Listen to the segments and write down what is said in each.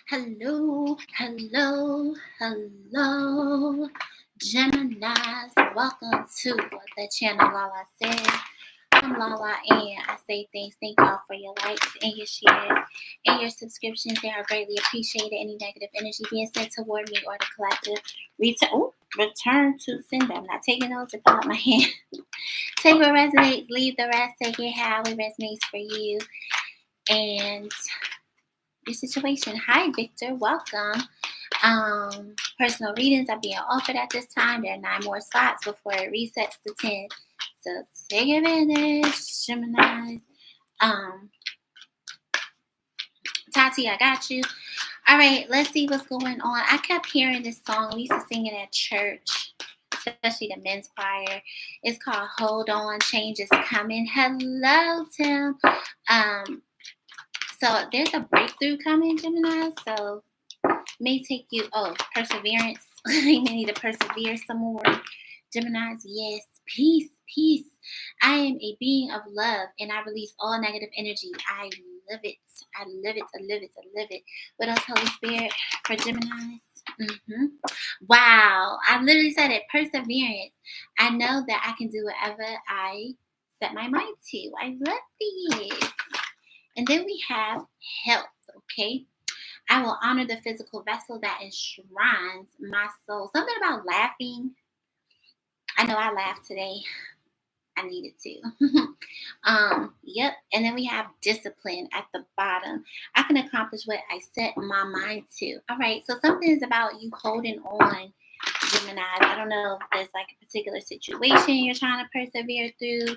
Hello, hello, hello, Geminis. Welcome to the channel Lala Says. I'm Lala and I say thanks. Thank y'all for your likes and your shares and your subscriptions. They are greatly appreciated. Any negative energy being sent toward me or the collective, return to sender. I'm not taking those to fill out my hand. Take what resonates, leave the rest, take it how it resonates for you. And your situation. Hi, Victor. Welcome. Personal readings are being offered at this time. There are 9 more slots before it resets to 10. So take advantage, Gemini. Tati, I got you. All right, let's see what's going on. I kept hearing this song. We used to sing it at church, especially the men's choir. It's called Hold On, Change Is Coming. Hello, Tim. So there's a breakthrough coming, Gemini. So may take you, perseverance. You may need to persevere some more. Geminis, yes. Peace, peace. I am a being of love and I release all negative energy. I live it. I live it. I live it. I live it. What else, Holy Spirit, for Geminis? Wow. I literally said it. Perseverance. I know that I can do whatever I set my mind to. I love this. And then we have health, okay? I will honor the physical vessel that enshrines my soul. Something about laughing. I know I laughed today. I needed to. Yep. And then we have discipline at the bottom. I can accomplish what I set my mind to. All right. So something is about you holding on, Gemini. I don't know if there's like a particular situation you're trying to persevere through.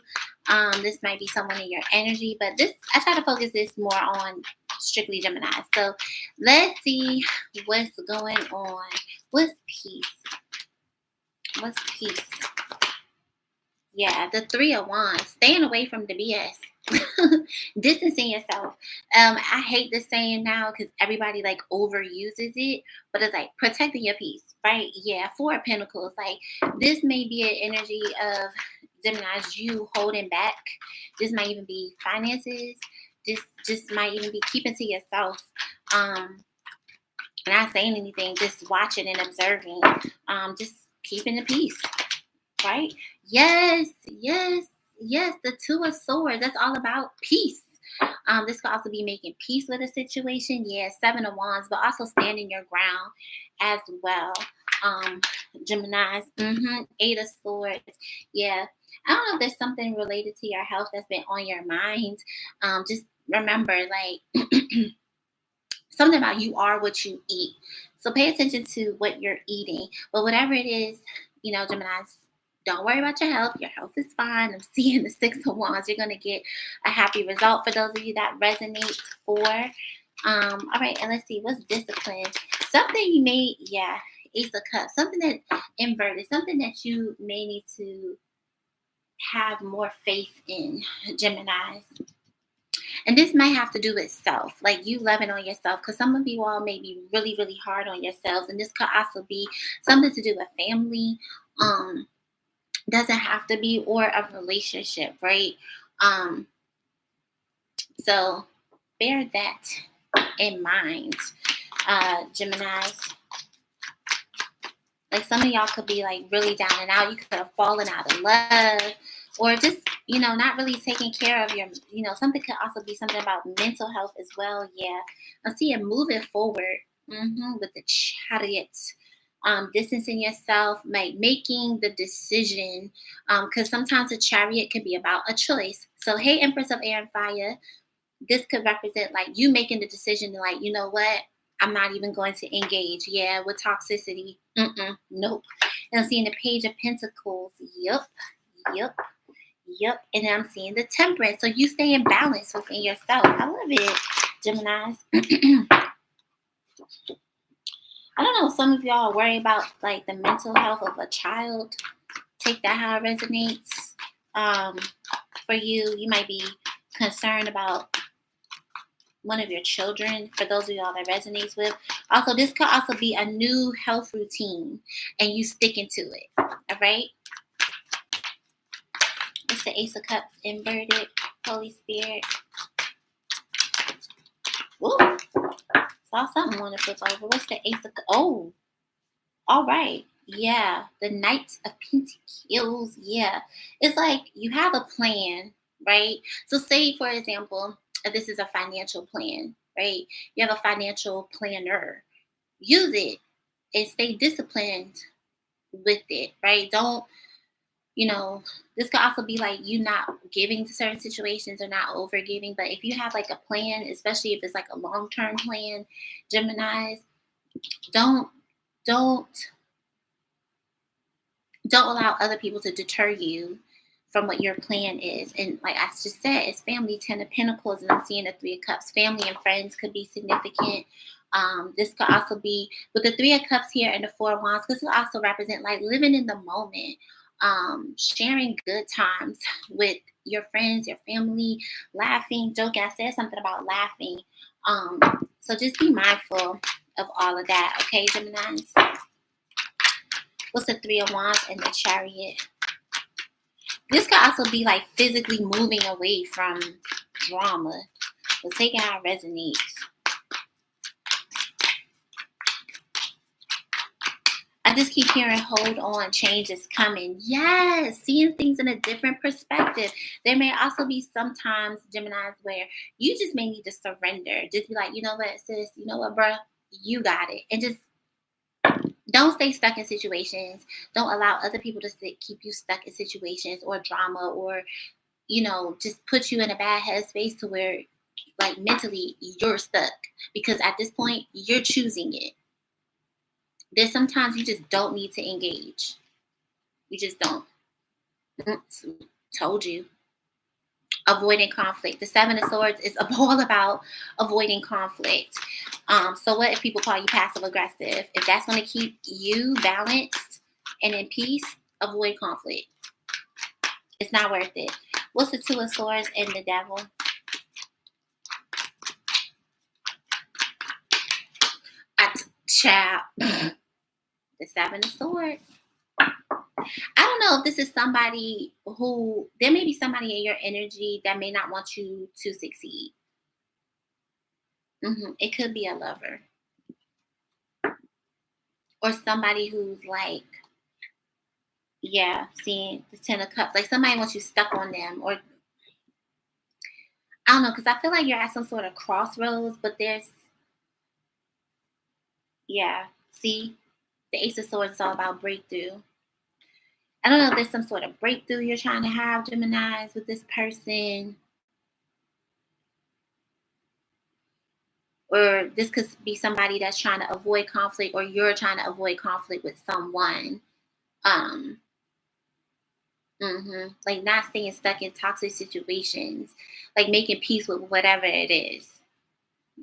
This might be someone in your energy, but I try to focus this more on strictly Gemini. So let's see what's going on. What's peace? What's peace? Yeah, the 3 of Wands. Staying away from the BS. Distancing yourself. I hate this saying now because everybody like overuses it, but it's like protecting your peace, right? Yeah, 4 of Pentacles. Like this may be an energy of Gemini's, you holding back. This might even be finances. This just might even be keeping to yourself. Not saying anything, just watching and observing. Just keeping the peace, right? Yes, yes, yes. The 2 of Swords. That's all about peace. This could also be making peace with a situation. Yeah, 7 of Wands, but also standing your ground as well. Geminis. 8 of Swords. Yeah. I don't know if there's something related to your health that's been on your mind. Just remember, like, something about you are what you eat. So pay attention to what you're eating. But whatever it is, Geminis, don't worry about your health. Your health is fine. I'm seeing the 6 of Wands. You're going to get a happy result for those of you that resonates for. All right, and let's see. What's discipline? Something you may, Ace of Cups. Something that inverted. Something that you may need to have more faith in, Geminis. And this might have to do with self, like you loving on yourself, because some of you all may be really, really hard on yourselves. And this could also be something to do with family. Doesn't have to be, or a relationship, right? So bear that in mind, Geminis. Like some of y'all could be like really down and out. You could have fallen out of love, or just, not really taking care of your, something could also be something about mental health as well. Yeah. I see it moving forward with the Chariot. Distancing yourself, making the decision, because sometimes a Chariot can be about a choice. So, hey, Empress of Air and Fire, this could represent like you making the decision to, like, you know what, I'm not even going to engage. Yeah, with toxicity. Nope. And I'm seeing the Page of Pentacles. Yep. And then I'm seeing the Temperance. So you stay in balance within yourself. I love it, Geminis. I don't know. Some of y'all worry about like the mental health of a child. Take that how it resonates. For you, you might be concerned about one of your children. For those of y'all that resonates with. Also, this could also be a new health routine and you sticking to it. All right. It's the Ace of Cups inverted. Holy Spirit. Ooh. Saw something want to flip over. What's the ace of... Oh, all right. Yeah. The Knight of Pentacles. Yeah. It's like you have a plan, right? So say, for example, if this is a financial plan, right? You have a financial planner. Use it and stay disciplined with it, right? Don't, this could also be like you not giving to certain situations or not over giving. But if you have like a plan, especially if it's like a long-term plan, Geminis, don't don't don't allow other people to deter you from what your plan is. And like I just said, it's family, 10 of Pentacles, and I'm seeing the 3 of Cups. Family and friends could be significant. This could also be with the 3 of Cups here and the 4 of Wands, because it also represent like living in the moment, sharing good times with your friends, your family, laughing, joking. I said something about laughing. So just be mindful of all of that, okay, Geminis? What's the 3 of Wands and the Chariot? This could also be like physically moving away from drama. So take it how it resonates. I just keep hearing, hold on, change is coming. Yes, seeing things in a different perspective. There may also be sometimes, Geminis, where you just may need to surrender. Just be like, you know what, sis, you know what, bruh, you got it. And just don't stay stuck in situations. Don't allow other people to keep you stuck in situations or drama, or, just put you in a bad headspace to where, like, mentally you're stuck. Because at this point, you're choosing it. There's sometimes you just don't need to engage. You just don't. Told you. Avoiding conflict. The 7 of Swords is all about avoiding conflict. So what if people call you passive aggressive? If that's going to keep you balanced and in peace, avoid conflict. It's not worth it. What's the 2 of Swords and the Devil? Child. The 7 of Swords. I don't know if this is somebody who, there may be somebody in your energy that may not want you to succeed. It could be a lover. Or somebody who's like, seeing the 10 of Cups. Like somebody wants you stuck on them. Or, I don't know, because I feel like you're at some sort of crossroads, but there's, see, the Ace of Swords is all about breakthrough. I don't know if there's some sort of breakthrough you're trying to have, Geminis, with this person. Or this could be somebody that's trying to avoid conflict, or you're trying to avoid conflict with someone. Like not staying stuck in toxic situations, like making peace with whatever it is.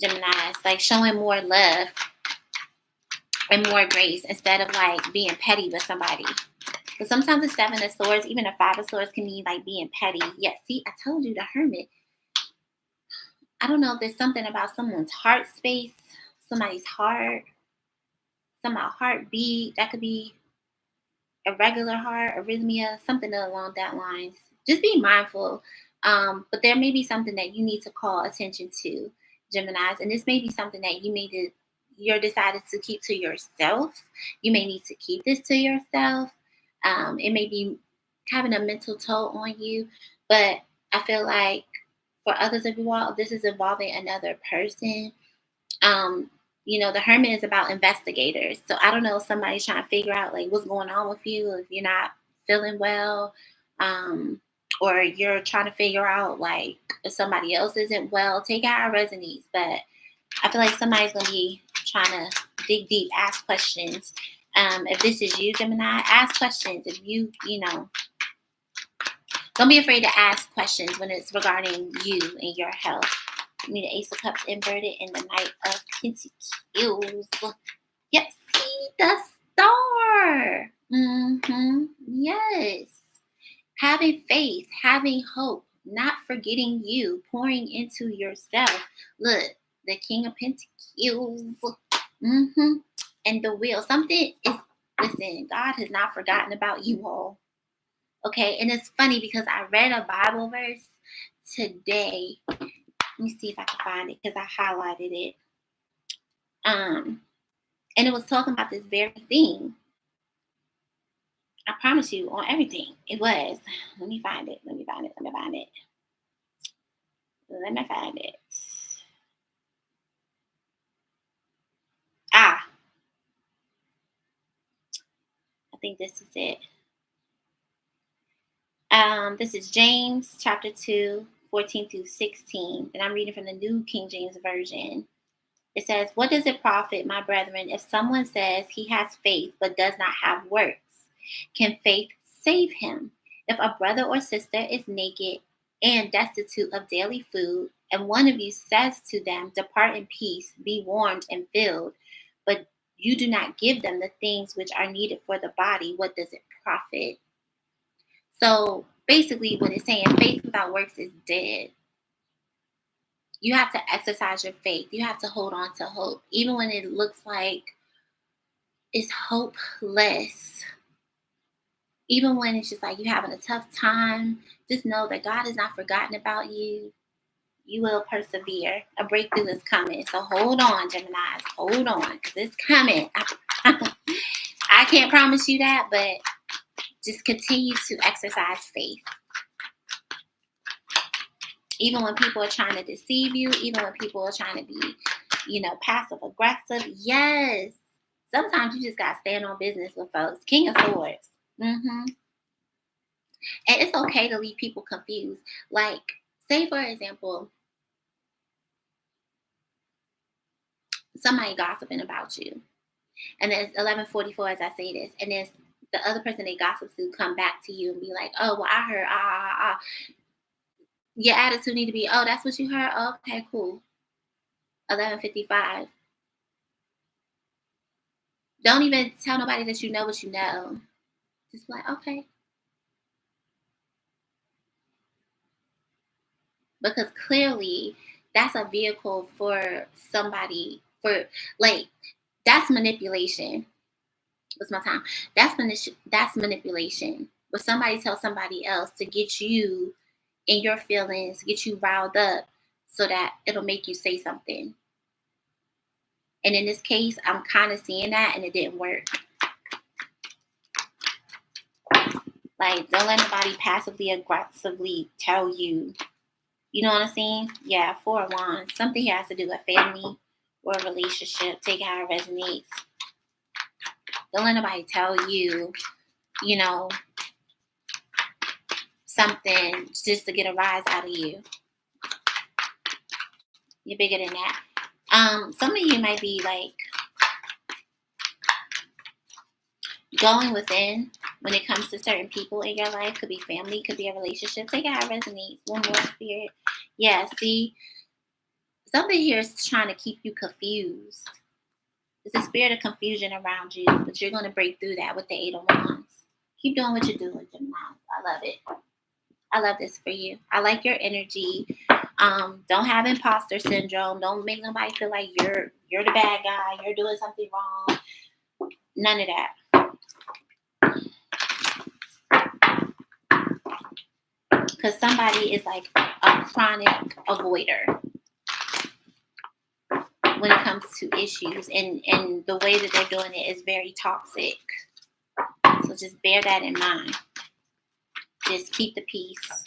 Geminis, like showing more love and more grace instead of like being petty with somebody. Because sometimes the 7 of Swords, even the 5 of Swords, can mean like being petty. Yeah, see, I told you, the Hermit. I don't know if there's something about someone's heart space, somebody's heart, somehow heartbeat. That could be irregular heart, arrhythmia, something along that lines. Just be mindful. But there may be something that you need to call attention to, Geminis, and this may be something that you're decided to keep to yourself. You may need to keep this to yourself. It may be having a mental toll on you, but I feel like for others of you all, this is involving another person. The Hermit is about investigators. So I don't know if somebody's trying to figure out like what's going on with you, if you're not feeling well, or you're trying to figure out like if somebody else isn't well. Take out our resonates, but I feel like somebody's gonna be trying to dig deep, ask questions. If this is you, Gemini, ask questions. If you don't be afraid to ask questions when it's regarding you and your health. The Ace of Cups inverted and the Knight of Pentacles. Yep, see the star. Yes. Having faith, having hope, not forgetting you, pouring into yourself. Look, the King of Pentacles. And the Wheel. Listen, God has not forgotten about you all. Okay, and it's funny because I read a Bible verse today. Let me see if I can find it because I highlighted it. And it was talking about this very thing. I promise you on everything. It was. Let me find it. Ah, I think this is it. This is James chapter 2, 14 through 16. And I'm reading from the New King James Version. It says, "What does it profit, my brethren, if someone says he has faith but does not have works? Can faith save him? If a brother or sister is naked and destitute of daily food, and one of you says to them, 'Depart in peace, be warmed and filled,' but you do not give them the things which are needed for the body, what does it profit?" So basically, what it's saying, faith without works is dead. You have to exercise your faith. You have to hold on to hope, even when it looks like it's hopeless. Even when it's just like you're having a tough time, just know that God has not forgotten about you. You will persevere. A breakthrough is coming. So hold on, Geminis. Hold on, because it's coming. I can't promise you that, but just continue to exercise faith. Even when people are trying to deceive you, even when people are trying to be, passive aggressive. Yes. Sometimes you just got to stand on business with folks. King of Swords. And it's okay to leave people confused. Like, say, for example, somebody gossiping about you. And then it's 11:44 as I say this. And then the other person they gossip to come back to you and be like, "Oh, well, I heard, Your attitude need to be, "Oh, that's what you heard? Oh, okay, cool." 11:55. Don't even tell nobody that you know what you know. Just like, okay. Because clearly that's a vehicle for somebody like that's manipulation. What's my time? That's manipulation. But somebody tells somebody else to get you in your feelings, get you riled up so that it'll make you say something. And in this case, I'm kind of seeing that and it didn't work. Like, don't let nobody passively aggressively tell you. You know what I'm saying? Yeah, 4 of Wands. Something here has to do with family or a relationship. Take how it resonates. Don't let nobody tell you, something just to get a rise out of you. You're bigger than that. Some of you might be like going within when it comes to certain people in your life. Could be family, could be a relationship. Take how it resonates. One more, Spirit. Yeah, see, something here is trying to keep you confused. There's a spirit of confusion around you, but you're going to break through that with the 8 of Wands. Keep doing what you're doing, Gemini. I love it. I love this for you. I like your energy. Don't have imposter syndrome. Don't make nobody feel like you're the bad guy. You're doing something wrong. None of that. Because somebody is like a chronic avoider when it comes to issues. And the way that they're doing it is very toxic. So just bear that in mind. Just keep the peace.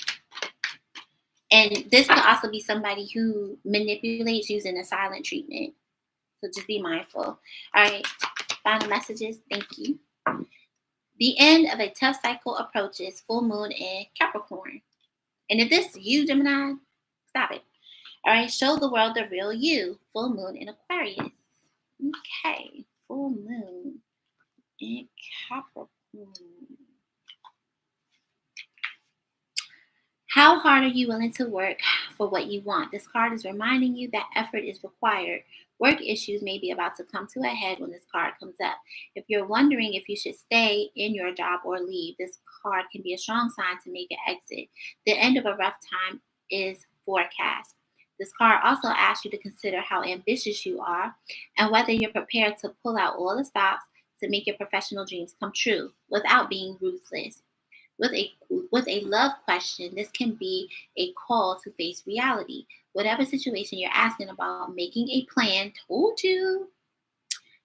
And this could also be somebody who manipulates using a silent treatment. So just be mindful. All right. Final messages. Thank you. The end of a tough cycle approaches. Full moon in Capricorn. And if this is you, Gemini, stop it. All right. Show the world the real you. Full moon in Aquarius. Okay. Full moon in Capricorn. How hard are you willing to work for what you want? This card is reminding you that effort is required. Work issues may be about to come to a head when this card comes up. If you're wondering if you should stay in your job or leave, this card can be a strong sign to make an exit. The end of a rough time is forecast. This card also asks you to consider how ambitious you are and whether you're prepared to pull out all the stops to make your professional dreams come true without being ruthless. With a love question, this can be a call to face reality. Whatever situation you're asking about, making a plan, told you.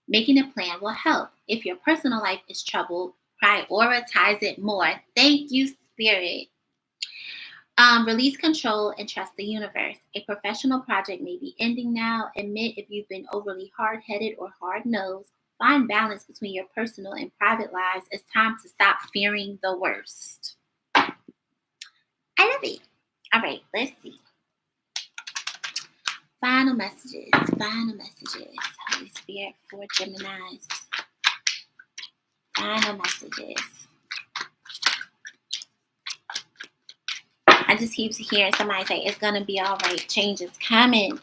Making a plan will help. If your personal life is troubled, prioritize it more. Thank you, Spirit. Release control and trust the universe. A professional project may be ending now. Admit if you've been overly hard-headed or hard-nosed. Find balance between your personal and private lives. It's time to stop fearing the worst. I love it. All right, let's see. Final messages. Holy Spirit for Geminis. Final messages. I just keep hearing somebody say, it's going to be all right. Change is coming.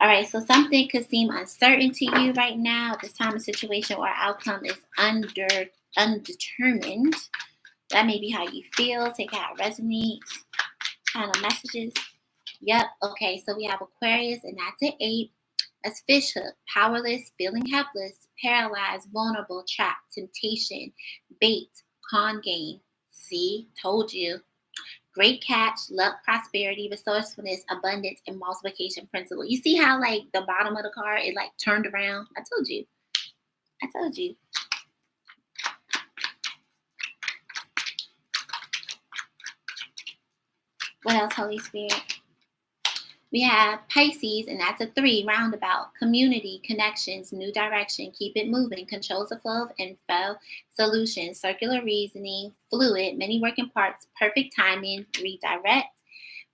All right, so something could seem uncertain to you right now. This time, a situation or outcome is undetermined. That may be how you feel. Take out resonates. Final messages. Yep. Okay, so we have Aquarius, and that's an 8. As fish hook, powerless, feeling helpless, paralyzed, vulnerable, trapped, temptation, bait, con game. See, told you. Great catch, luck, prosperity, resourcefulness, abundance, and multiplication principle. You see how like the bottom of the card is like turned around? I told you. What else, Holy Spirit? We have Pisces, and that's a 3, roundabout. Community, connections, new direction, keep it moving, controls the flow of info, solutions, circular reasoning, fluid, many working parts, perfect timing, redirect.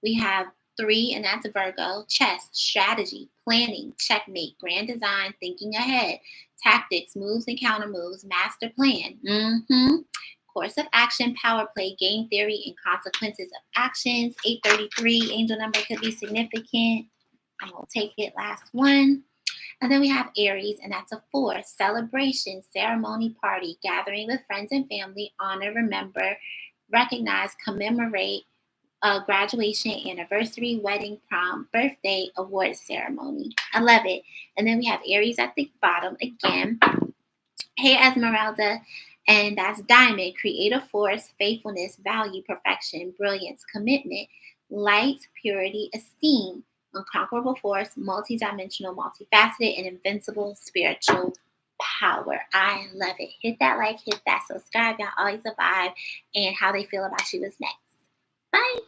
We have 3, and that's a Virgo. Chess, strategy, planning, checkmate, grand design, thinking ahead, tactics, moves and counter moves, master plan. Course of action, power play, game theory, and consequences of actions. 833, angel number could be significant. I'm going to take it, last one. And then we have Aries, and that's a 4. Celebration, ceremony, party, gathering with friends and family, honor, remember, recognize, commemorate, graduation, anniversary, wedding, prom, birthday, award ceremony. I love it. And then we have Aries at the bottom again. Hey, Esmeralda. And that's diamond, creative force, faithfulness, value, perfection, brilliance, commitment, light, purity, esteem, unconquerable force, multidimensional, multifaceted, and invincible spiritual power. I love it. Hit that like, hit that subscribe. Y'all always survive. And how they feel about you is next. Bye.